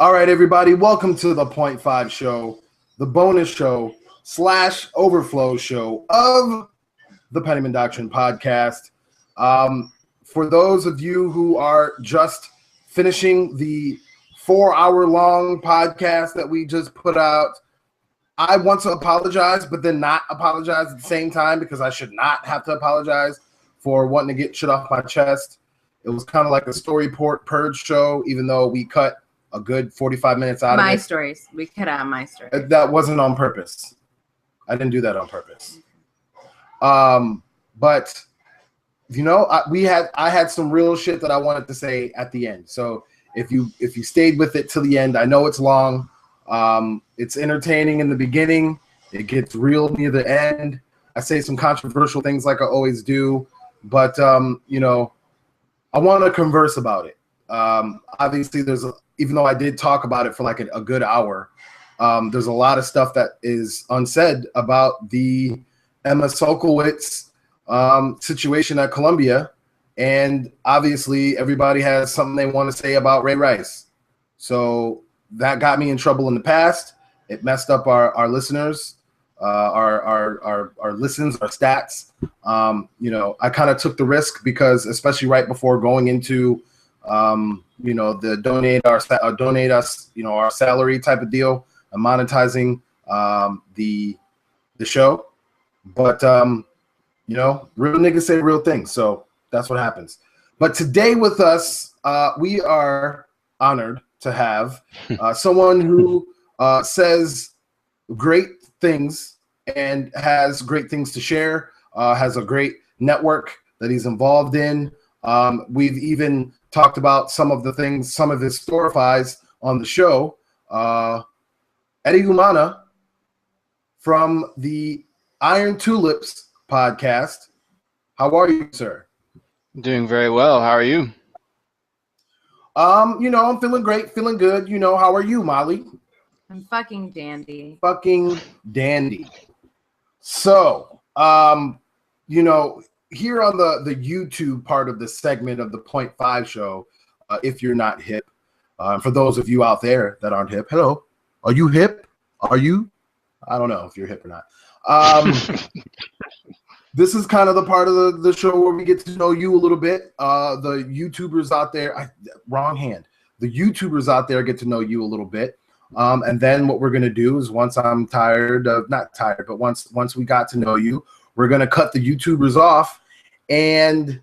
All right, everybody, welcome to the Point Five Show, the bonus show / overflow show of the Penniman Doctrine Podcast. For those of you who are just finishing the 4-hour-long podcast that we just put out, I want to apologize, but then not apologize at the same time because I should not have to apologize for wanting to get shit off my chest. It was kind of like a story purge show, even though we cut a good 45 minutes out of it. My stories. We cut out my story. That wasn't on purpose. I didn't do that on purpose. But you know, I had some real shit that I wanted to say at the end. So if you stayed with it till the end, I know it's long. It's entertaining in the beginning. It gets real near the end. I say some controversial things like I always do, but you know, I want to converse about it. Obviously, even though I did talk about it for like a good hour, there's a lot of stuff that is unsaid about the Emma Solkowitz situation at Columbia, and obviously everybody has something they want to say about Ray Rice. So that got me in trouble in the past. It messed up our listeners, our listens, our stats. You know, I kind of took the risk because, especially right before going into you know, the donate us, you know, our salary type of deal and monetizing the show. But you know, real niggas say real things, so that's what happens. But today with us, we are honored to have someone who says great things and has great things to share, has a great network that he's involved in. We've even talked about some of the things, some of his storifys on the show. Eddie Umana from the Iron Tulips Podcast. How are you, sir? Doing very well. How are you? You know, I'm feeling great, feeling good. You know, how are you, Molly? I'm fucking dandy. Fucking dandy. So, you know, here on the YouTube part of the segment of the Point Five show, if you're not hip, for those of you out there that aren't hip, hello, are you hip? Are you? I don't know if you're hip or not. This is kind of the part of the show where we get to know you a little bit. The YouTubers out there, wrong hand. The YouTubers out there get to know you a little bit. And then what we're going to do is once I'm tired of, not tired, but once we got to know you, we're going to cut the YouTubers off, and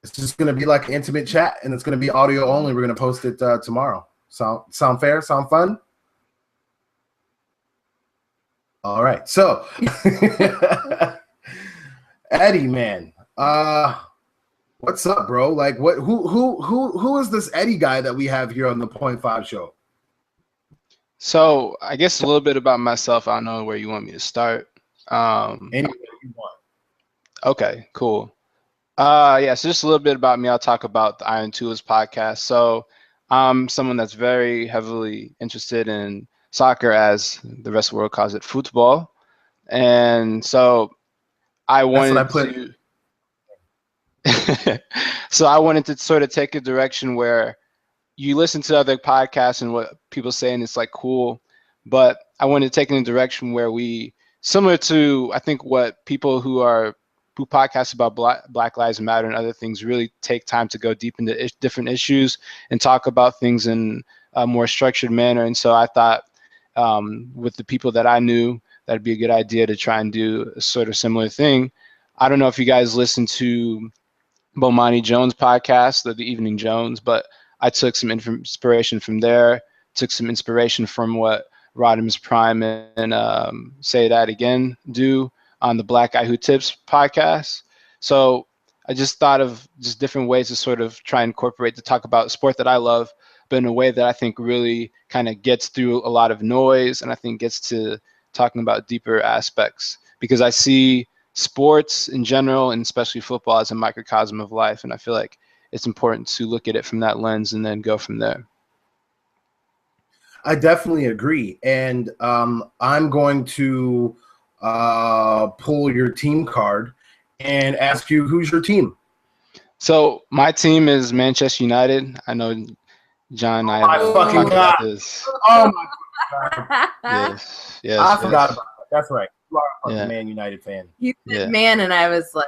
it's just going to be like an intimate chat, and it's going to be audio only. We're going to post it tomorrow. Sound fair? Sound fun? All right. So, Eddie, man, what's up, bro? Like, who is this Eddie guy that we have here on the Point Five show? So, I guess a little bit about myself. I don't know where you want me to start. Anywhere you want. Okay, cool. Yeah, so just a little bit about me. I'll talk about the Iron Tulips Podcast. So I'm someone that's very heavily interested in soccer, as the rest of the world calls it, futbol. And so I wanted so I wanted to sort of take a direction where you listen to other podcasts and what people say, and it's like cool. But I wanted to take it in a direction where we, similar to, I think, what people who podcast about Black Lives Matter and other things really take time to go deep into different issues and talk about things in a more structured manner. And so I thought with the people that I knew, that'd be a good idea to try and do a sort of similar thing. I don't know if you guys listen to Bomani Jones' podcast, The Evening Jones, but I took some inspiration from there, took some inspiration from what Rodimus Prime and Say That Again do on the Black Guy Who Tips podcast. So I just thought of just different ways to sort of try and incorporate to talk about sport that I love, but in a way that I think really kind of gets through a lot of noise, and I think gets to talking about deeper aspects, because I see sports in general, and especially football, as a microcosm of life, and I feel like it's important to look at it from that lens and then go from there. I definitely agree, and I'm going to pull your team card and ask you, who's your team? So my team is Manchester United. I know John, I my have fucking talked about God. this. Oh my God. Yes. I forgot about that. That's right. You are a fucking Yeah. Man United fan. You said Yeah. man, and I was like,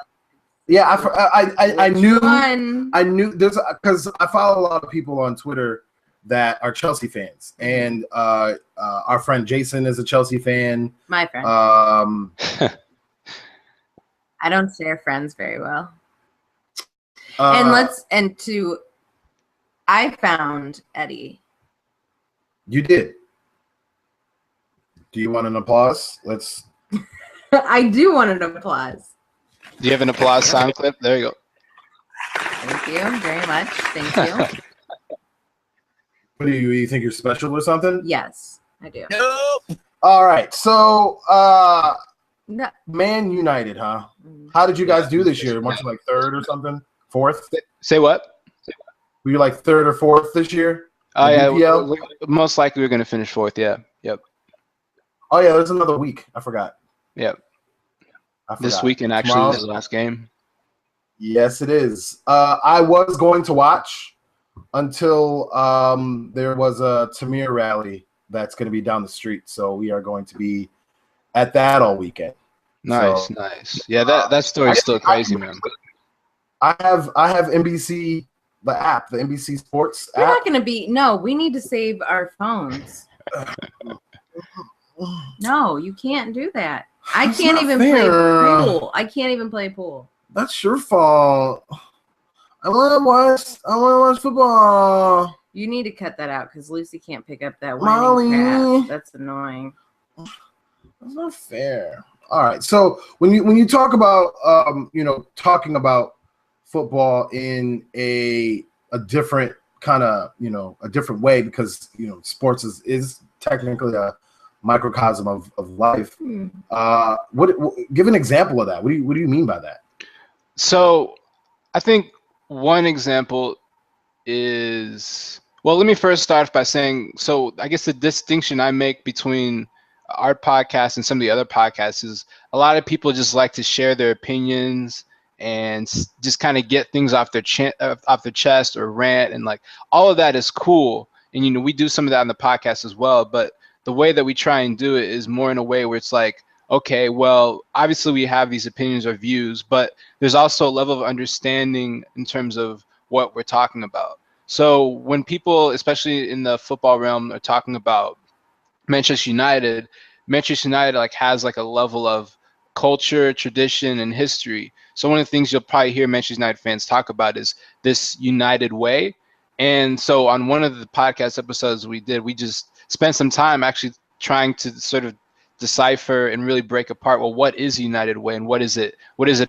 Yeah, I knew one. there's because I follow a lot of people on Twitter that are Chelsea fans, and our friend Jason is a Chelsea fan. My friend. I don't share friends very well. I found Eddie. You did. Do you want an applause? Let's. I do want an applause. Do you have an applause sound clip? There you go. Thank you very much. Thank you. What do you think you're special or something? Yes, I do. Nope. All right. So, No. Man United, huh? How did you guys do this year? Weren't you like third or something? Fourth? Say what? Were you like third or fourth this year? Oh yeah, BPL? most likely we're going to finish fourth. Yeah. Yep. Oh yeah, there's another week. I forgot. Yep. I forgot. This weekend actually Tomorrow? is the last game. Yes, it is. I was going to watch until there was a Tamir rally that's going to be down the street. So we are going to be at that all weekend. Nice, So, nice. Yeah, that story's still crazy, man. I have NBC, the app, the NBC Sports We're app. not going to be. No, we need to save our phones. No, you can't do that. I That's can't not even fair. play pool. I can't even play pool. That's your fault. I want to watch football. You need to cut that out because Lucy can't pick up that Molly. whining cat. That's annoying. That's not fair. All right. So when you talk about talking about football in a different kind of a different way, because sports is technically a microcosm of life. What give an example of that? What do you mean by that? So I think one example is, well, let me first start by saying, so I guess the distinction I make between our podcast and some of the other podcasts is a lot of people just like to share their opinions and just kind of get things off their chest or rant, and like all of that is cool. And we do some of that on the podcast as well, but the way that we try and do it is more in a way where it's like, okay, well, obviously we have these opinions or views, but there's also a level of understanding in terms of what we're talking about. So when people, especially in the football realm, are talking about Manchester United like has like a level of culture, tradition, and history. So one of the things you'll probably hear Manchester United fans talk about is this United way. And so on one of the podcast episodes we did, we just spent some time actually trying to sort of decipher and really break apart, well, what is United way and what does it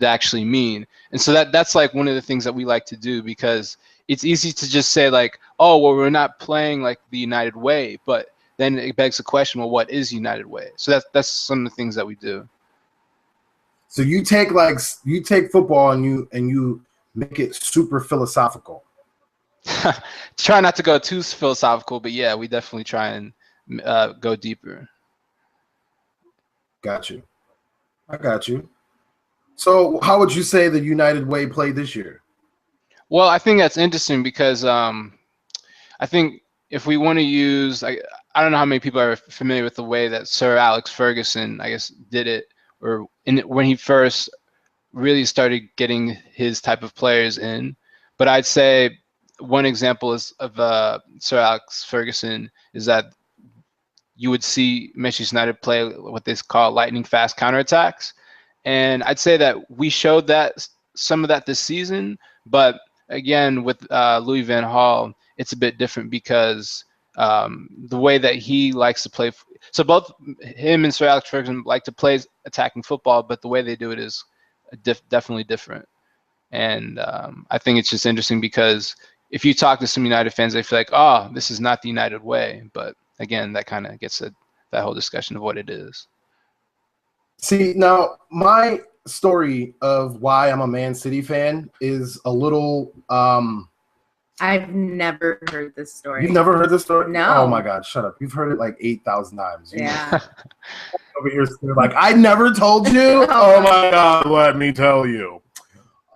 actually mean? And so that's like one of the things that we like to do, because it's easy to just say like, oh, well, we're not playing like the United way, but then it begs the question, well, what is United way? So that's some of the things that we do. So you take football and you make it super philosophical. Try not to go too philosophical, but yeah, we definitely try and go deeper. Got you. I got you. So how would you say the United way played this year? Well, I think that's interesting because I think if we want to use, I don't know how many people are familiar with the way that Sir Alex Ferguson, I guess, did it, or when he first really started getting his type of players in. But I'd say one example of Sir Alex Ferguson is that you would see Manchester United play what they call lightning fast counterattacks. And I'd say that we showed that some of that this season, but again, with Louis van Gaal, it's a bit different because the way that he likes to play. So both him and Sir Alex Ferguson like to play attacking football, but the way they do it is definitely different. And I think it's just interesting because if you talk to some United fans, they feel like, oh, this is not the United way. But again, that kind of gets at that whole discussion of what it is. See, now my story of why I'm a Man City fan is a little I've never heard this story. You've never heard this story? No. Oh my God, shut up. You've heard it like 8,000 times. Yeah. Over here like, I never told you? Oh my God, let me tell you.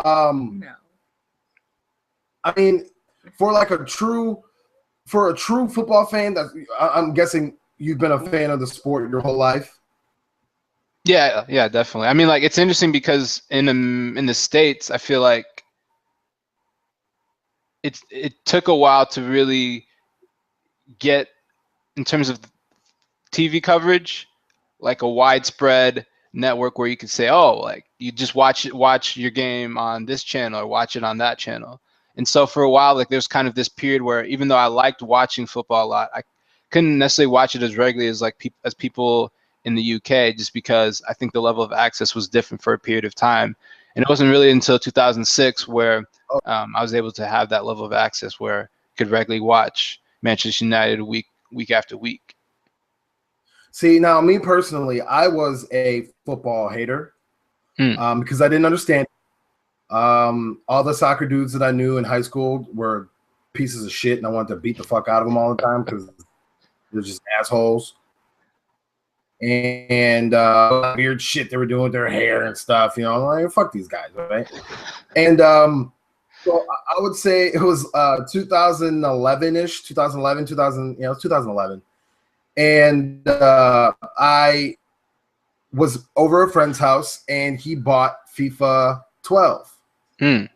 No. I mean, for like a true for a true football fan, I'm guessing you've been a fan of the sport your whole life. Yeah, definitely. I mean, like, it's interesting because in the States, I feel like it took a while to really get, in terms of TV coverage, like a widespread network where you could say, oh, like, you just watch your game on this channel or watch it on that channel. And so for a while, like, there's kind of this period where even though I liked watching football a lot, I couldn't necessarily watch it as regularly as as people in the UK, just because I think the level of access was different for a period of time. And it wasn't really until 2006 where I was able to have that level of access where I could regularly watch Manchester United week after week. See, now me personally, I was a football hater because I didn't understand. All the soccer dudes that I knew in high school were pieces of shit, and I wanted to beat the fuck out of them all the time because they're just assholes. And weird shit they were doing with their hair and stuff, you know, I'm like, fuck these guys, right? And so I would say it was 2011-ish, 2011, it was 2011. And I was over a friend's house, and he bought FIFA 12. And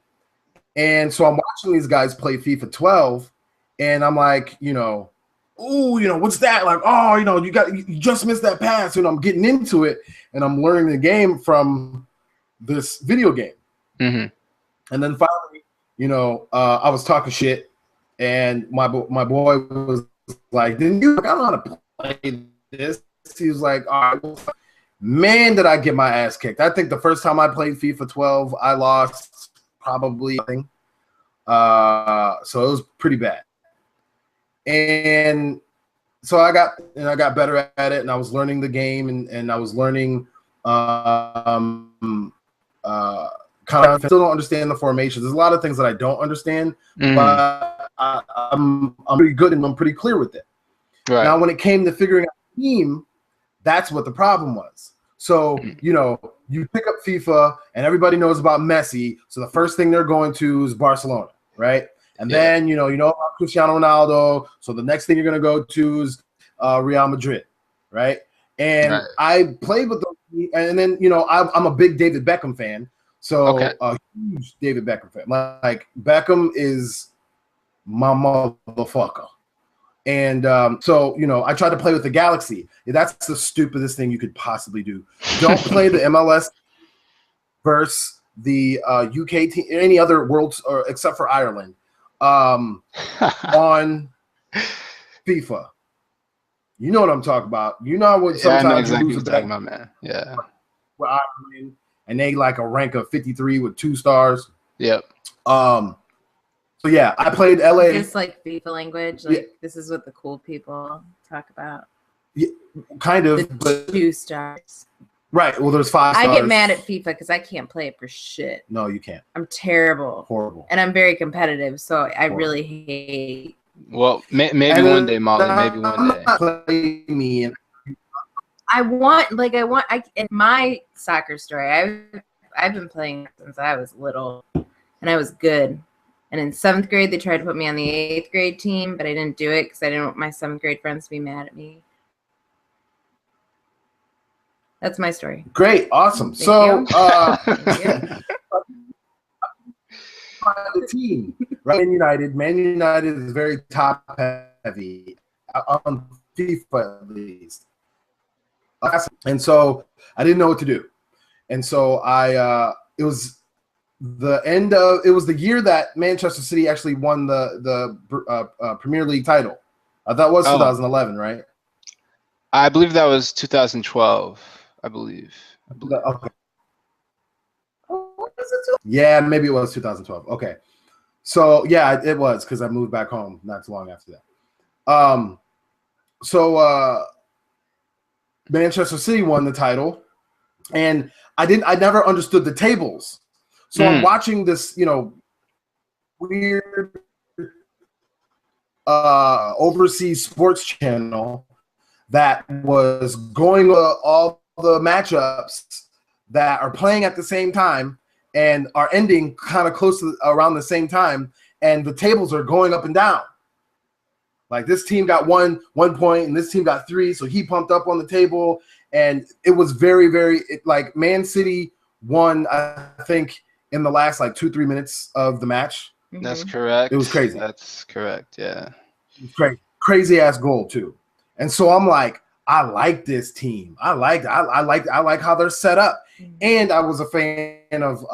so I'm watching these guys play FIFA 12, and I'm like, you know, ooh, you know, what's that? Like, oh, you know, you just missed that pass. You know, I'm getting into it, and I'm learning the game from this video game. And then finally, you know, I was talking shit, and my boy was like, "Didn't you? I don't know how to play this." He was like, "All right, man, did I get my ass kicked?" I think the first time I played FIFA 12, I lost probably nothing. So it was pretty bad. And so I got better at it, and I was learning the game, and I was learning kind of, still don't understand the formations. There's a lot of things that I don't understand, but I'm pretty good and I'm pretty clear with it. Right. Now, when it came to figuring out the team, that's what the problem was. So, you know, you pick up FIFA and everybody knows about Messi, so the first thing they're going to is Barcelona, right? And then, you know about Cristiano Ronaldo, so the next thing you're going to go to is Real Madrid, right? And I played with them, and then, you know, I'm a big David Beckham fan, so a huge David Beckham fan. Like, Beckham is my motherfucker. And so, you know, I tried to play with the Galaxy. That's the stupidest thing you could possibly do. Don't play the MLS versus the UK team, any other worlds, or except for Ireland, on FIFA. You know what I'm talking about. You know what sometimes I know exactly you lose what you're talking about, man. Yeah. With Ireland, and they like a rank of 53 with 2 stars. Yep. So yeah, I played LA. Just like FIFA language. Like, this is what the cool people talk about. Yeah, kind of. The 2 stars. Right. Well, there's 5 stars. I get mad at FIFA because I can't play it for shit. No, you can't. I'm terrible. Horrible. And I'm very competitive, so I really hate. Well, maybe one day, Molly. Maybe one day. Play me. In my soccer story, I've been playing since I was little, and I was good. And in 7th grade, they tried to put me on the 8th grade team, but I didn't do it because I didn't want my 7th grade friends to be mad at me. That's my story. Great. Awesome. Thank The team, right? Man United is very top heavy on FIFA at least. And so I didn't know what to do. And so it was the year that Manchester City actually won the Premier League title. That was 2011, right? I believe that was 2012. I believe. Okay. Yeah, maybe it was 2012. Okay. So yeah, it was, because I moved back home not too long after that. So Manchester City won the title, and I never understood the tables. So I'm watching this, you know, weird overseas sports channel that was going all the matchups that are playing at the same time and are ending kind of close to around the same time, and the tables are going up and down. Like this team got 1 point and this team got 3, so he pumped up on the table, and it was very, very like Man City won, I think, in the last like 2-3 minutes of the match. That's correct. It was crazy. That's correct. Yeah. It was crazy ass goal too. And so I'm like, I like this team. I like how they're set up. And I was a fan of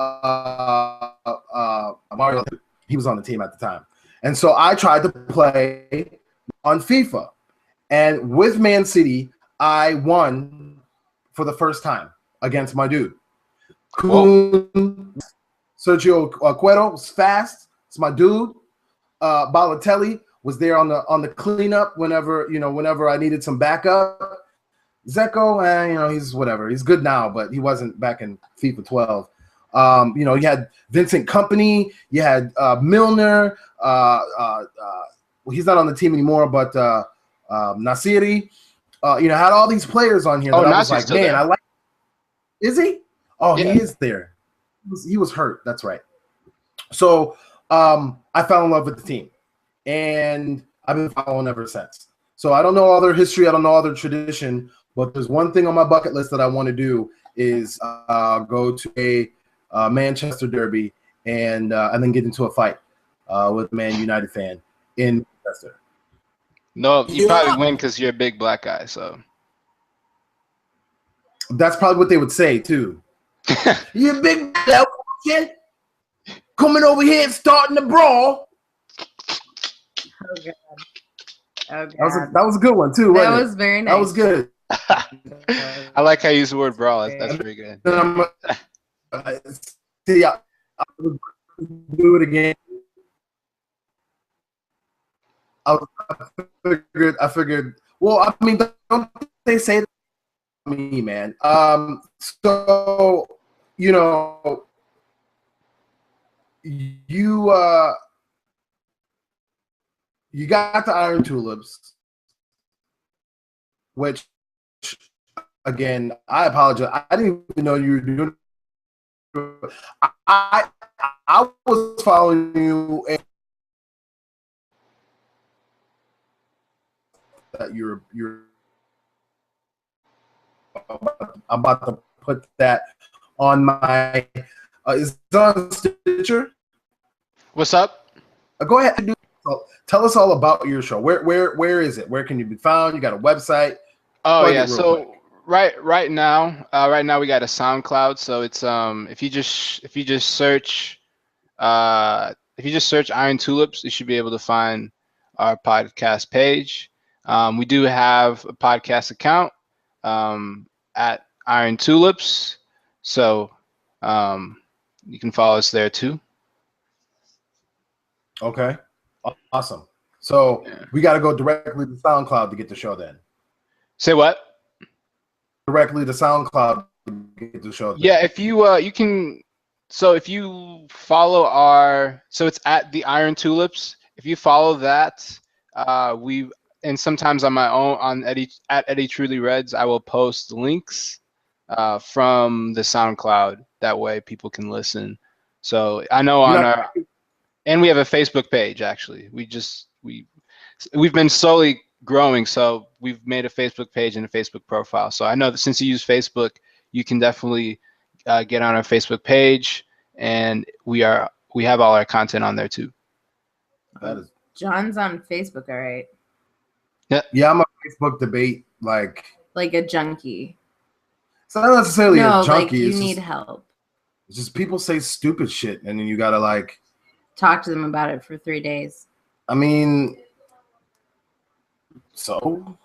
Mario. He was on the team at the time. And so I tried to play on FIFA. And with Man City, I won for the first time against my dude. Sergio Aguero was fast. It's my dude. Balotelli was there on the cleanup whenever I needed some backup. Zeko, he's whatever. He's good now, but he wasn't back in FIFA 12. You had Vincent Kompany. You had Milner. He's not on the team anymore, but Nasiri. Had all these players on here that I was like, man, there. I like. Is he? Oh, yeah. He is there. He was hurt. That's right. So I fell in love with the team, and I've been following ever since. So I don't know all their history. I don't know all their tradition, but there's one thing on my bucket list that I want to do is go to a Manchester derby and then get into a fight with a Man United fan in Manchester. No, you probably win because you're a big black guy. So that's probably what they would say too. You big black kid coming over here and starting the brawl. Oh God. Oh God. That was a good one too. That was very nice. That was good. I like how you use the word brawl. That's pretty good. See, I'll do it again. I figured. Well, I mean, don't they say that to me, man? So you got the Iron Tulips, which, again, I apologize. I didn't even know you were doing. I was following you, and that you're. I'm about to put that on my. Is it on Stitcher? What's up? Go ahead and tell us all about your show. Where is it? Where can you be found? You got a website? Oh yeah. So right now we got a SoundCloud. So it's if you just search Iron Tulips, you should be able to find our podcast page. We do have a podcast account at Iron Tulips, so you can follow us there too. Okay, awesome. So we got to go directly to SoundCloud to get the show then. Say what? Directly to SoundCloud to get the show then. Yeah, if you can. So if you follow so it's at the Iron Tulips. If you follow that, and sometimes on my own on Eddie Truly Reds, I will post links from the SoundCloud. That way people can listen. So I know and we have a Facebook page actually. We've been slowly growing, so we've made a Facebook page and a Facebook profile. So I know that since you use Facebook, you can definitely get on our Facebook page, and we have all our content on there too. John's on Facebook, all right. Yeah, I'm a Facebook debate like a junkie. It's not necessarily a junkie. Like you need help. It's just people say stupid shit, and then you gotta talk to them about it for 3 days. I mean, sometimes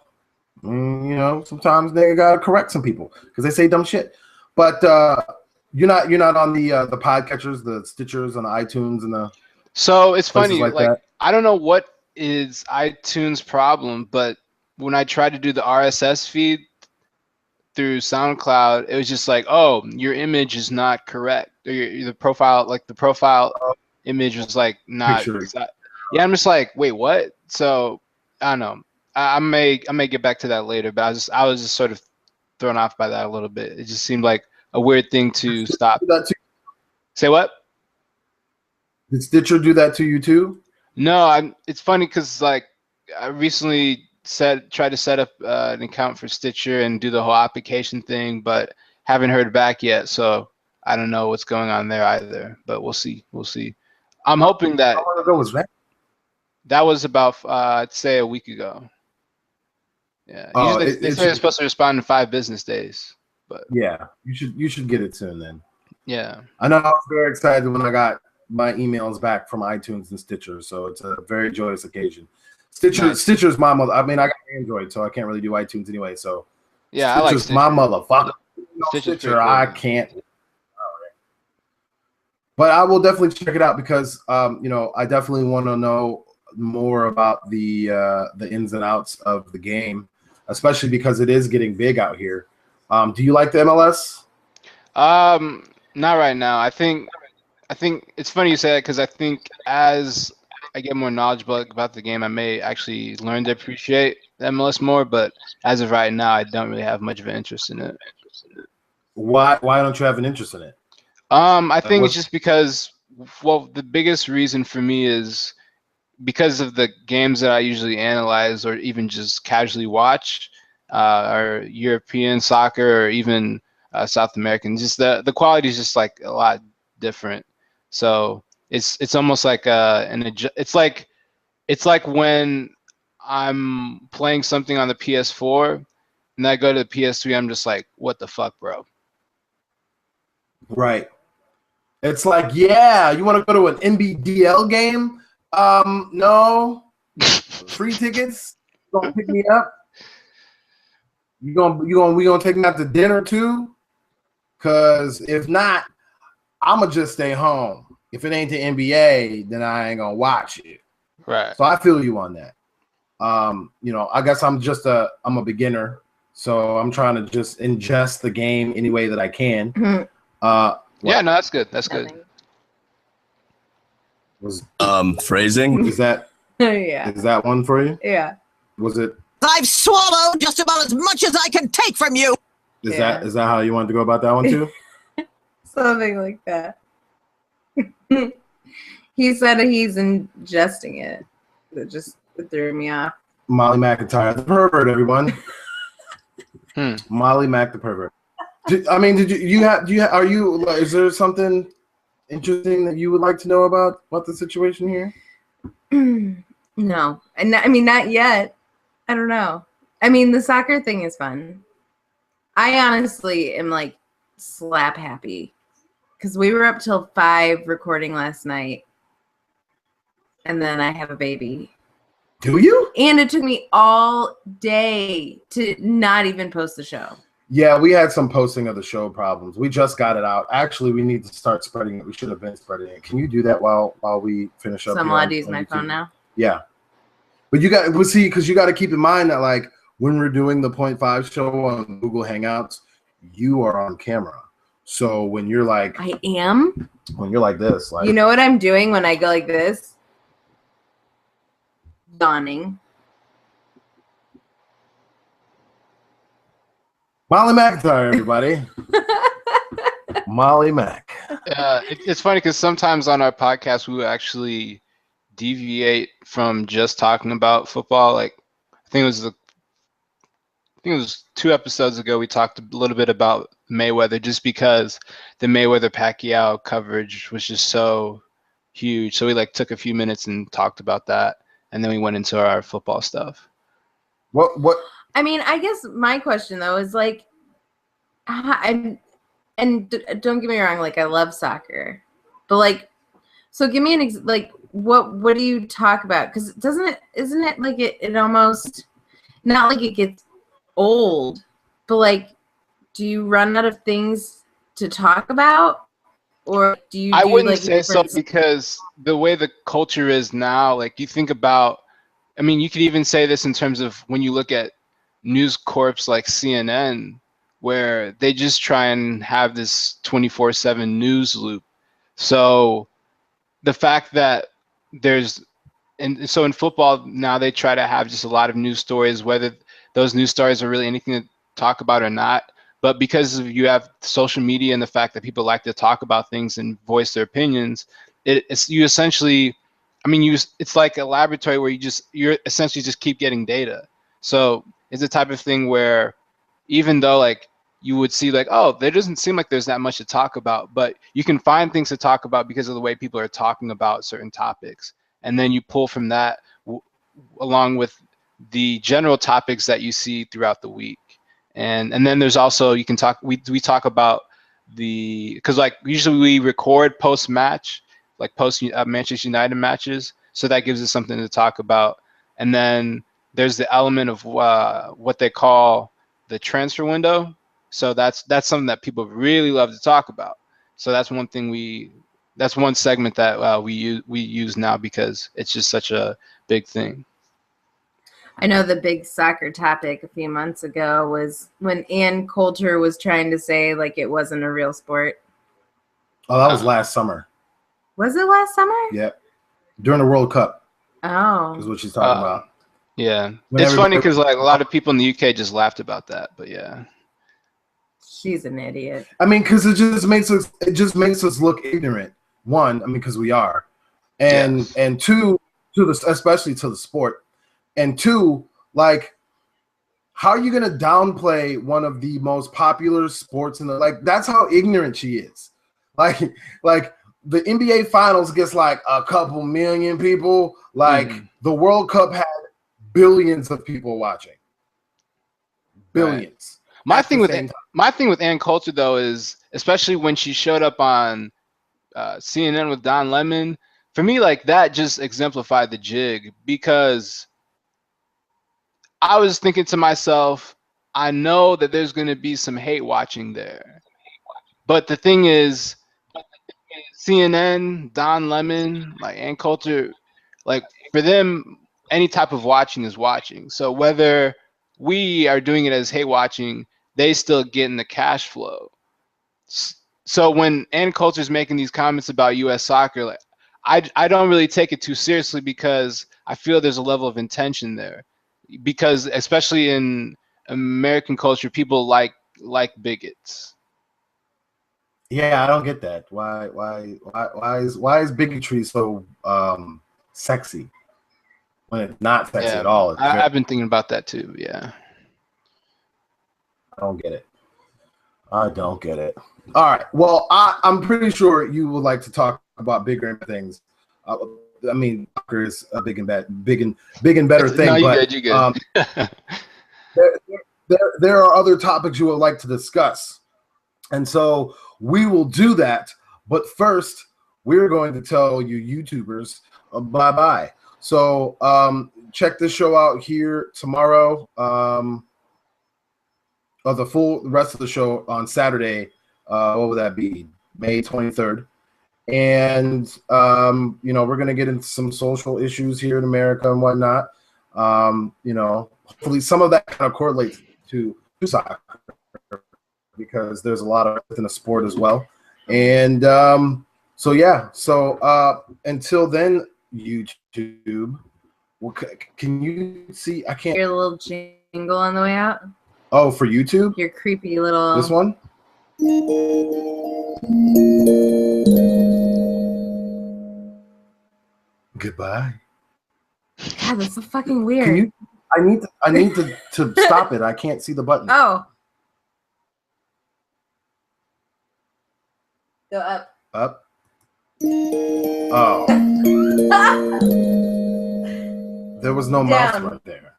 they gotta correct some people because they say dumb shit. But you're not on the podcatchers, the Stitchers, and the iTunes, and the. So it's funny, like that. I don't know what is iTunes' problem, but when I tried to do the RSS feed through SoundCloud, it was just like, oh, your image is not correct, or the profile image was not. Yeah, I'm just like, wait, what? So I don't know. I may get back to that later, but I was just sort of thrown off by that a little bit. It just seemed like a weird thing to stop. Say what? Did Stitcher do that to you too? No, it's funny because I recently tried to set up an account for Stitcher and do the whole application thing, but haven't heard back yet. So I don't know what's going on there either. But we'll see. We'll see. I'm hoping that. How long ago was that? That was about, I'd say, a week ago. Yeah. They say they're supposed to respond in 5 business days. But yeah, you should get it soon then. Yeah. I know I was very excited when I got my emails back from iTunes and Stitcher, so it's a very joyous occasion. Stitcher's my mother. I mean, I got Android, so I can't really do iTunes anyway. So yeah, Stitcher's I like Stitcher. my motherfucker. Stitcher, I can't. But I will definitely check it out because I definitely want to know more about the ins and outs of the game, especially because it is getting big out here. Do you like the MLS? Not right now. I think it's funny you say that because I think as I get more knowledgeable about the game, I may actually learn to appreciate the MLS more. But as of right now, I don't really have much of an interest in it. Why don't you have an interest in it? I think it's just because, well, the biggest reason for me is because of the games that I usually analyze or even just casually watch are European soccer or even South American. Just the quality is just like a lot different. So it's almost like it's like when I'm playing something on the PS4 and I go to the PS3, I'm just like, what the fuck, bro? Right. It's like, yeah, you want to go to an NBDL game? No. Free tickets? You gonna pick me up? We gonna take me out to dinner too? Cause if not, I'ma just stay home. If it ain't the NBA, then I ain't gonna watch it. Right. So I feel you on that. I guess I'm a beginner, so I'm trying to just ingest the game any way that I can. Yeah, no, that's good. That's good. Phrasing? Is that Yeah. Is that one for you? Yeah. Was it? I've swallowed just about as much as I can take from you. Is that how you wanted to go about that one too? Something like that. He said he's ingesting it. It threw me off. Molly McIntyre, the pervert, everyone. Molly Mac, the pervert. Is there something interesting that you would like to know about the situation here? No. Not yet. I don't know. The soccer thing is fun. I honestly am like slap happy because we were up till 5 recording last night. And then I have a baby. Do you? And it took me all day to not even post the show. Yeah, we had some posting of the show problems. We just got it out. Actually, we need to start spreading it. We should have been spreading it. Can you do that while we finish up? So I'm allowed to use my phone now? Yeah. But you got to keep in mind that like when we're doing the 0.5 show on Google Hangouts, you are on camera. So when you're like I am? When you're like this, like you know what I'm doing when I go like this? Yawning. Molly McIntyre, everybody. Molly Mac. It's funny because sometimes on our podcast we will actually deviate from just talking about football. Like I think it was 2 episodes ago we talked a little bit about Mayweather just because the Mayweather Pacquiao coverage was just so huge. So we like took a few minutes and talked about that, and then we went into our football stuff. What? I guess my question though is like, don't get me wrong, like I love soccer, but like, so give me an what do you talk about? Because isn't it like it almost not like it gets old, but like, do you run out of things to talk about, or do you? I wouldn't say so because the way the culture is now, like you think about, you could even say this in terms of when you look at news corps like CNN, where they just try and have this 24/7 news loop. So the fact that so in football now they try to have just a lot of news stories, whether those news stories are really anything to talk about or not. But because you have social media and the fact that people like to talk about things and voice their opinions, you essentially I mean, it's like a laboratory where you're essentially just keep getting data. So it's the type of thing where even though like you would see like, oh, there doesn't seem like there's that much to talk about, but you can find things to talk about because of the way people are talking about certain topics. And then you pull from that along with the general topics that you see throughout the week. And then there's also, you can talk, we talk about because like usually we record post-match, like post Manchester United matches. So that gives us something to talk about. And then there's the element of what they call the transfer window. So that's something that people really love to talk about. So that's one thing that's one segment that we use now because it's just such a big thing. I know the big soccer topic a few months ago was when Ann Coulter was trying to say like it wasn't a real sport. Oh, that was last summer. Was it last summer? Yep. During the World Cup. Oh. Is what she's talking about. Yeah. It's funny because like a lot of people in the UK just laughed about that, but yeah. She's an idiot. I mean, because it just makes us look ignorant. One, I mean, because we are. And two, especially to the sport. And two, like, how are you going to downplay one of the most popular sports in the, like, that's how ignorant she is. Like the NBA Finals gets like a couple million people. Like the World Cup had billions of people watching. Billions. Right. My thing with Ann Coulter though is, especially when she showed up on CNN with Don Lemon, for me like that just exemplified the jig, because I was thinking to myself, I know that there's going to be some hate watching there, but the thing is, CNN, Don Lemon, like Ann Coulter, like for them, any type of watching is watching. So whether we are doing it as hate watching, they still get in the cash flow. So when Ann Coulter's making these comments about U.S. soccer, like I don't really take it too seriously because I feel there's a level of intention there. Because especially in American culture, people like bigots. Yeah, I don't get that. Why is bigotry so sexy when it's not sexy at all? I've been thinking about that too. Yeah, I don't get it. I don't get it. All right. Well, I'm pretty sure you would like to talk about bigger things. I mean, soccer is a big and better thing. No, you good. There are other topics you would like to discuss, and so we will do that. But first, we're going to tell you YouTubers bye-bye. So check this show out here tomorrow. Or the rest of the show on Saturday. What would that be? May 23rd. And, we're going to get into some social issues here in America and whatnot. Hopefully some of that kind of correlates to soccer because there's a lot of it in the sport as well. And so until then, YouTube, can you see? I can't. Your little jingle on the way out. Oh, for YouTube? Your creepy little. This one? Goodbye. God, that's so fucking weird. I need to stop it. I can't see the button. Oh. Go up. Up. Oh. There was no mouse right there.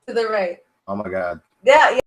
To the right. Oh my God. Yeah.